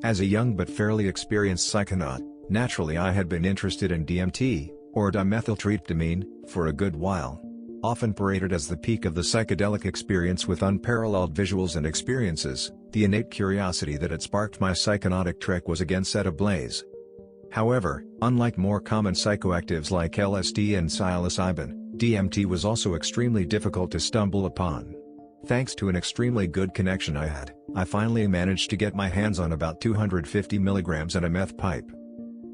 As a young but fairly experienced psychonaut, naturally I had been interested in DMT, or dimethyltryptamine, for a good while. Often paraded as the peak of the psychedelic experience with unparalleled visuals and experiences, the innate curiosity that had sparked my psychonautic trek was again set ablaze. However, unlike more common psychoactives like LSD and psilocybin, DMT was also extremely difficult to stumble upon. Thanks to an extremely good connection I had, I finally managed to get my hands on about 250 milligrams and a meth pipe.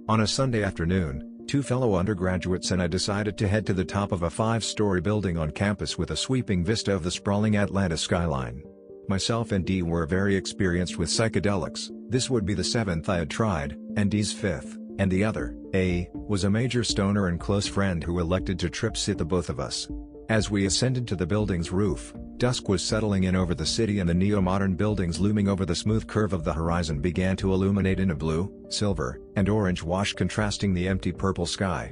On a Sunday afternoon, two fellow undergraduates and I decided to head to the top of a 5-story building on campus with a sweeping vista of the sprawling Atlanta skyline. Myself and D were very experienced with psychedelics. This would be the 7th I had tried, and D's 5th, and the other, A, was a major stoner and close friend who elected to tripreportsyt the both of us. As we ascended to the building's roof, dusk was settling in over the city and the neo-modern buildings looming over the smooth curve of the horizon began to illuminate in a blue, silver, and orange wash contrasting the empty purple sky.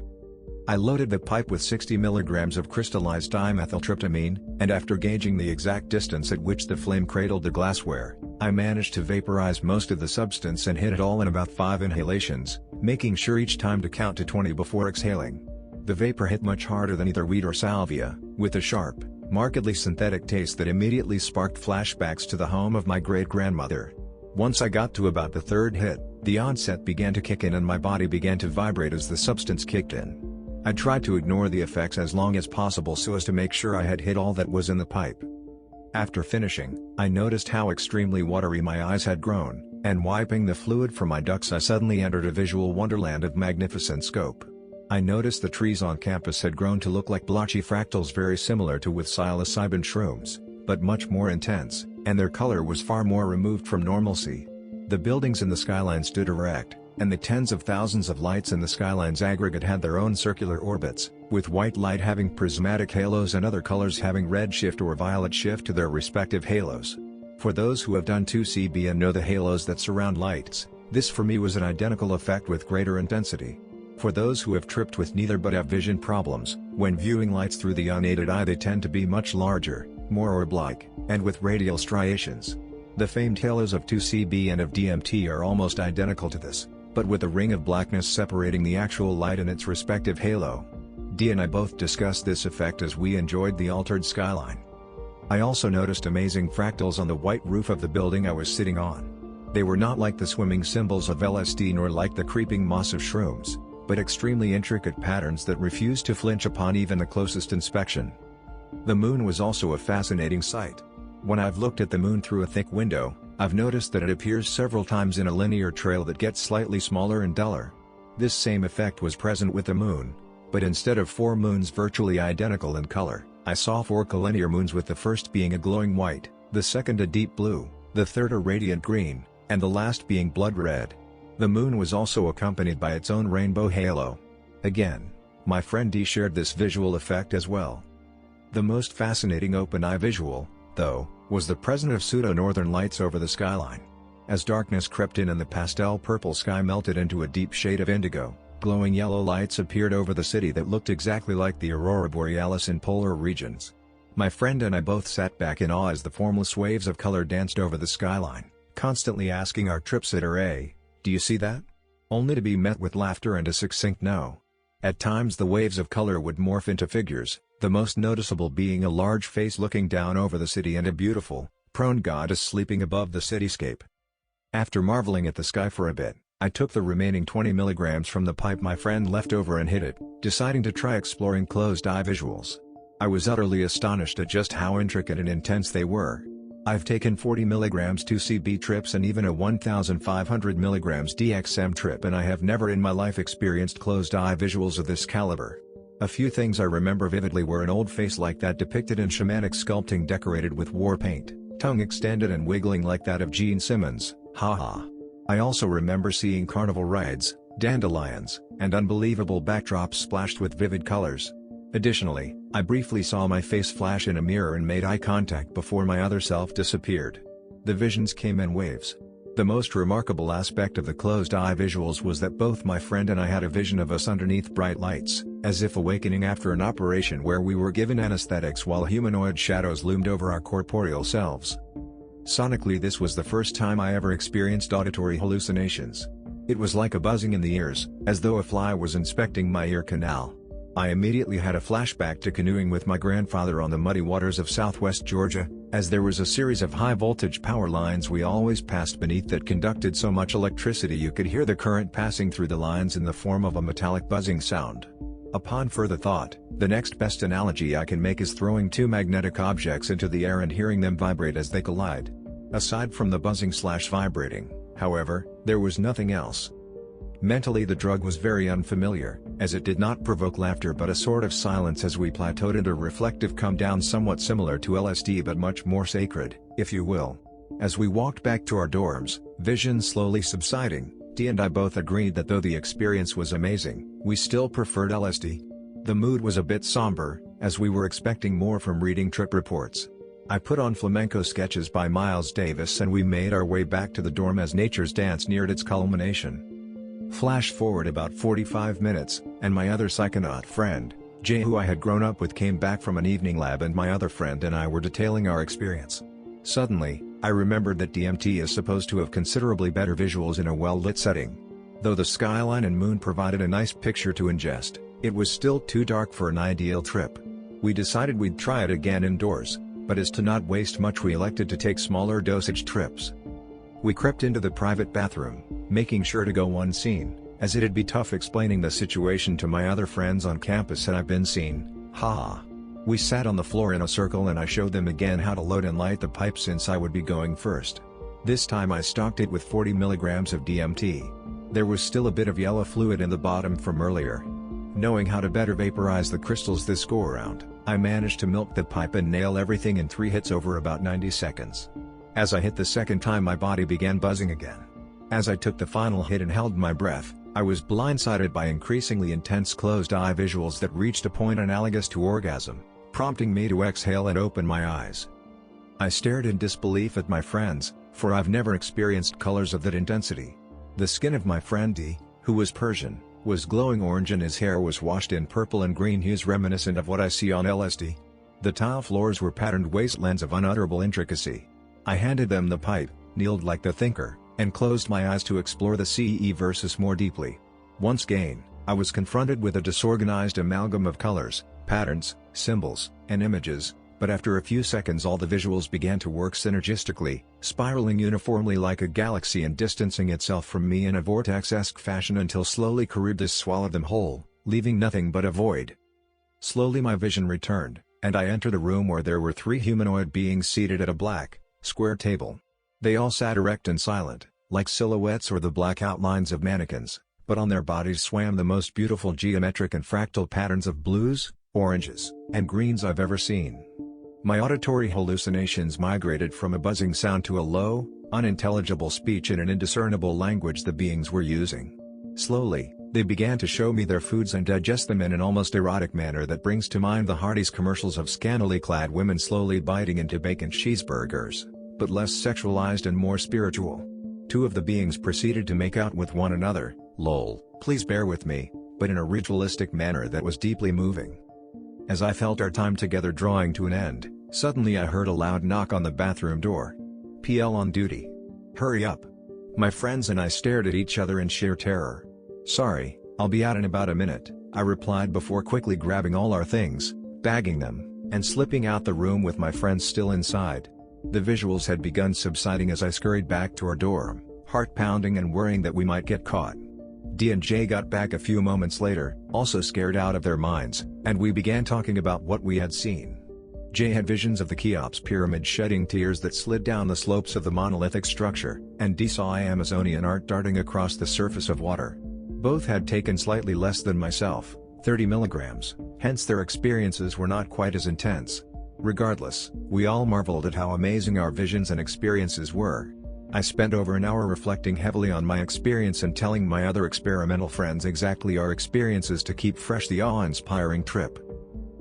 I loaded the pipe with 60 milligrams of crystallized dimethyltryptamine, and after gauging the exact distance at which the flame cradled the glassware, I managed to vaporize most of the substance and hit it all in about 5 inhalations, making sure each time to count to 20 before exhaling. The vapor hit much harder than either weed or salvia, with a sharp, markedly synthetic taste that immediately sparked flashbacks to the home of my great-grandmother. Once I got to about the 3rd hit, the onset began to kick in and my body began to vibrate as the substance kicked in. I tried to ignore the effects as long as possible so as to make sure I had hit all that was in the pipe. After finishing, I noticed how extremely watery my eyes had grown, and wiping the fluid from my ducts I suddenly entered a visual wonderland of magnificent scope. I noticed the trees on campus had grown to look like blotchy fractals very similar to with psilocybin shrooms, but much more intense, and their color was far more removed from normalcy. The buildings in the skyline stood erect, and the tens of thousands of lights in the skyline's aggregate had their own circular orbits, with white light having prismatic halos and other colors having red shift or violet shift to their respective halos. For those who have done 2CB and know the halos that surround lights, this for me was an identical effect with greater intensity. For those who have tripped with neither but have vision problems, when viewing lights through the unaided eye they tend to be much larger, more orb-like, and with radial striations. The famed halos of 2CB and of DMT are almost identical to this, but with a ring of blackness separating the actual light and its respective halo. D and I both discussed this effect as we enjoyed the altered skyline. I also noticed amazing fractals on the white roof of the building I was sitting on. They were not like the swimming symbols of LSD nor like the creeping moss of shrooms, but extremely intricate patterns that refused to flinch upon even the closest inspection. The moon was also a fascinating sight. When I've looked at the moon through a thick window, I've noticed that it appears several times in a linear trail that gets slightly smaller and duller. This same effect was present with the moon, but instead of 4 moons virtually identical in color, I saw 4 collinear moons, with the first being a glowing white, the second a deep blue, the third a radiant green, and the last being blood red. The moon was also accompanied by its own rainbow halo. Again, my friend D shared this visual effect as well. The most fascinating open-eye visual, though, was the presence of pseudo-northern lights over the skyline. As darkness crept in and the pastel purple sky melted into a deep shade of indigo, glowing yellow lights appeared over the city that looked exactly like the aurora borealis in polar regions. My friend and I both sat back in awe as the formless waves of color danced over the skyline, constantly asking our tripreportsyt A, "Do you see that?" Only to be met with laughter and a succinct no. At times the waves of color would morph into figures, the most noticeable being a large face looking down over the city and a beautiful, prone goddess sleeping above the cityscape. After marveling at the sky for a bit, I took the remaining 20 milligrams from the pipe my friend left over and hit it, deciding to try exploring closed-eye visuals. I was utterly astonished at just how intricate and intense they were. I've taken 40 milligrams 2CB trips and even a 1500 milligrams DXM trip, and I have never in my life experienced closed-eye visuals of this caliber. A few things I remember vividly were an old face like that depicted in shamanic sculpting decorated with war paint, tongue extended and wiggling like that of Gene Simmons, haha. I also remember seeing carnival rides, dandelions, and unbelievable backdrops splashed with vivid colors. Additionally, I briefly saw my face flash in a mirror and made eye contact before my other self disappeared. The visions came in waves. The most remarkable aspect of the closed-eye visuals was that both my friend and I had a vision of us underneath bright lights, as if awakening after an operation where we were given anesthetics while humanoid shadows loomed over our corporeal selves. Sonically, this was the first time I ever experienced auditory hallucinations. It was like a buzzing in the ears, as though a fly was inspecting my ear canal. I immediately had a flashback to canoeing with my grandfather on the muddy waters of southwest Georgia, as there was a series of high-voltage power lines we always passed beneath that conducted so much electricity you could hear the current passing through the lines in the form of a metallic buzzing sound. Upon further thought, the next best analogy I can make is throwing two magnetic objects into the air and hearing them vibrate as they collide. Aside from the buzzing/vibrating, however, there was nothing else. Mentally, the drug was very unfamiliar, as it did not provoke laughter but a sort of silence as we plateaued into reflective come down, somewhat similar to LSD but much more sacred, if you will. As we walked back to our dorms, vision slowly subsiding, Dee and I both agreed that though the experience was amazing, we still preferred LSD. The mood was a bit somber, as we were expecting more from reading trip reports. I put on flamenco sketches by Miles Davis and we made our way back to the dorm as nature's dance neared its culmination. Flash forward about 45 minutes, and my other psychonaut friend, Jay, who I had grown up with, came back from an evening lab and my other friend and I were detailing our experience. Suddenly, I remembered that DMT is supposed to have considerably better visuals in a well-lit setting. Though the skyline and moon provided a nice picture to ingest, it was still too dark for an ideal trip. We decided we'd try it again indoors, but as to not waste much we elected to take smaller dosage trips. We crept into the private bathroom, making sure to go unseen, as it'd be tough explaining the situation to my other friends on campus had I been seen, haha. We sat on the floor in a circle and I showed them again how to load and light the pipe since I would be going first. This time I stocked it with 40 milligrams of DMT. There was still a bit of yellow fluid in the bottom from earlier. Knowing how to better vaporize the crystals this go-around, I managed to milk the pipe and nail everything in 3 hits over about 90 seconds. As I hit the second time my body began buzzing again. As I took the final hit and held my breath, I was blindsided by increasingly intense closed-eye visuals that reached a point analogous to orgasm, prompting me to exhale and open my eyes. I stared in disbelief at my friends, for I've never experienced colors of that intensity. The skin of my friend D, who was Persian, was glowing orange and his hair was washed in purple and green hues reminiscent of what I see on LSD. The tile floors were patterned wastelands of unutterable intricacy. I handed them the pipe, kneeled like the thinker, and closed my eyes to explore the CE verses more deeply. Once again, I was confronted with a disorganized amalgam of colors, patterns, symbols, and images, but after a few seconds all the visuals began to work synergistically, spiraling uniformly like a galaxy and distancing itself from me in a vortex-esque fashion until slowly Charybdis swallowed them whole, leaving nothing but a void. Slowly my vision returned, and I entered a room where there were 3 humanoid beings seated at a black, square table. They all sat erect and silent, like silhouettes or the black outlines of mannequins, but on their bodies swam the most beautiful geometric and fractal patterns of blues, oranges, and greens I've ever seen. My auditory hallucinations migrated from a buzzing sound to a low, unintelligible speech in an indiscernible language the beings were using. Slowly, they began to show me their foods and digest them in an almost erotic manner that brings to mind the Hardee's commercials of scantily clad women slowly biting into bacon cheeseburgers, but less sexualized and more spiritual. 2 of the beings proceeded to make out with one another, lol, please bear with me, but in a ritualistic manner that was deeply moving. As I felt our time together drawing to an end, suddenly I heard a loud knock on the bathroom door. PL on duty. Hurry up. My friends and I stared at each other in sheer terror. Sorry, I'll be out in about a minute, I replied before quickly grabbing all our things, bagging them, and slipping out the room with my friends still inside. The visuals had begun subsiding as I scurried back to our dorm, heart pounding and worrying that we might get caught. D and J got back a few moments later, also scared out of their minds, and we began talking about what we had seen. J had visions of the Cheops pyramid shedding tears that slid down the slopes of the monolithic structure, and D saw Amazonian art darting across the surface of water. Both had taken slightly less than myself, 30 milligrams, hence their experiences were not quite as intense. Regardless, we all marveled at how amazing our visions and experiences were. I spent over an hour reflecting heavily on my experience and telling my other experimental friends exactly our experiences to keep fresh the awe-inspiring trip.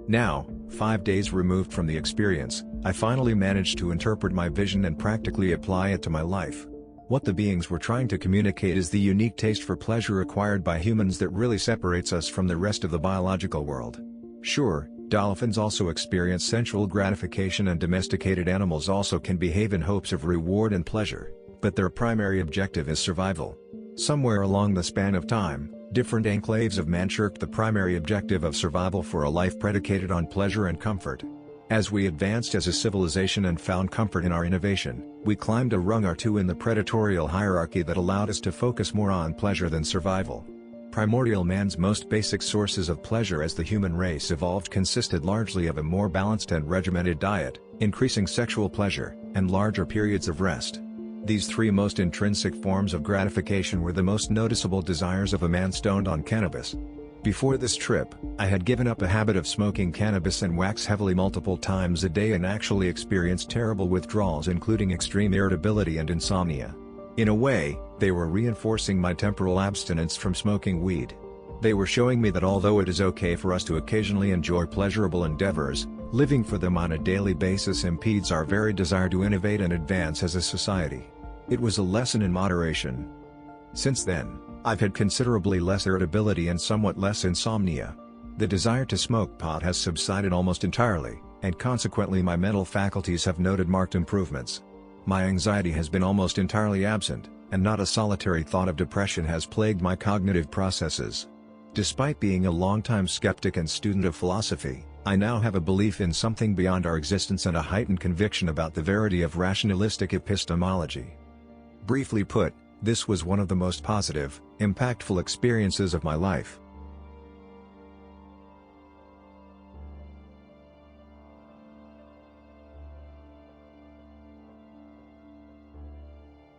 Now, 5 days removed from the experience, I finally managed to interpret my vision and practically apply it to my life. What the beings were trying to communicate is the unique taste for pleasure acquired by humans that really separates us from the rest of the biological world. Sure, Dolphins also experience sensual gratification, and domesticated animals also can behave in hopes of reward and pleasure, but their primary objective is survival. Somewhere along the span of time, different enclaves of man shirked the primary objective of survival for a life predicated on pleasure and comfort. As we advanced as a civilization and found comfort in our innovation, we climbed a rung or two in the predatorial hierarchy that allowed us to focus more on pleasure than survival. Primordial man's most basic sources of pleasure as the human race evolved consisted largely of a more balanced and regimented diet, increasing sexual pleasure, and larger periods of rest. These three most intrinsic forms of gratification were the most noticeable desires of a man stoned on cannabis. Before this trip, I had given up a habit of smoking cannabis and wax heavily multiple times a day and actually experienced terrible withdrawals, including extreme irritability and insomnia. In a way, they were reinforcing my temporal abstinence from smoking weed. They were showing me that although it is okay for us to occasionally enjoy pleasurable endeavors, living for them on a daily basis impedes our very desire to innovate and advance as a society. It was a lesson in moderation. Since then, I've had considerably less irritability and somewhat less insomnia. The desire to smoke pot has subsided almost entirely, and consequently my mental faculties have noted marked improvements. My anxiety has been almost entirely absent, and not a solitary thought of depression has plagued my cognitive processes. Despite being a longtime skeptic and student of philosophy, I now have a belief in something beyond our existence and a heightened conviction about the verity of rationalistic epistemology. Briefly put, this was one of the most positive, impactful experiences of my life.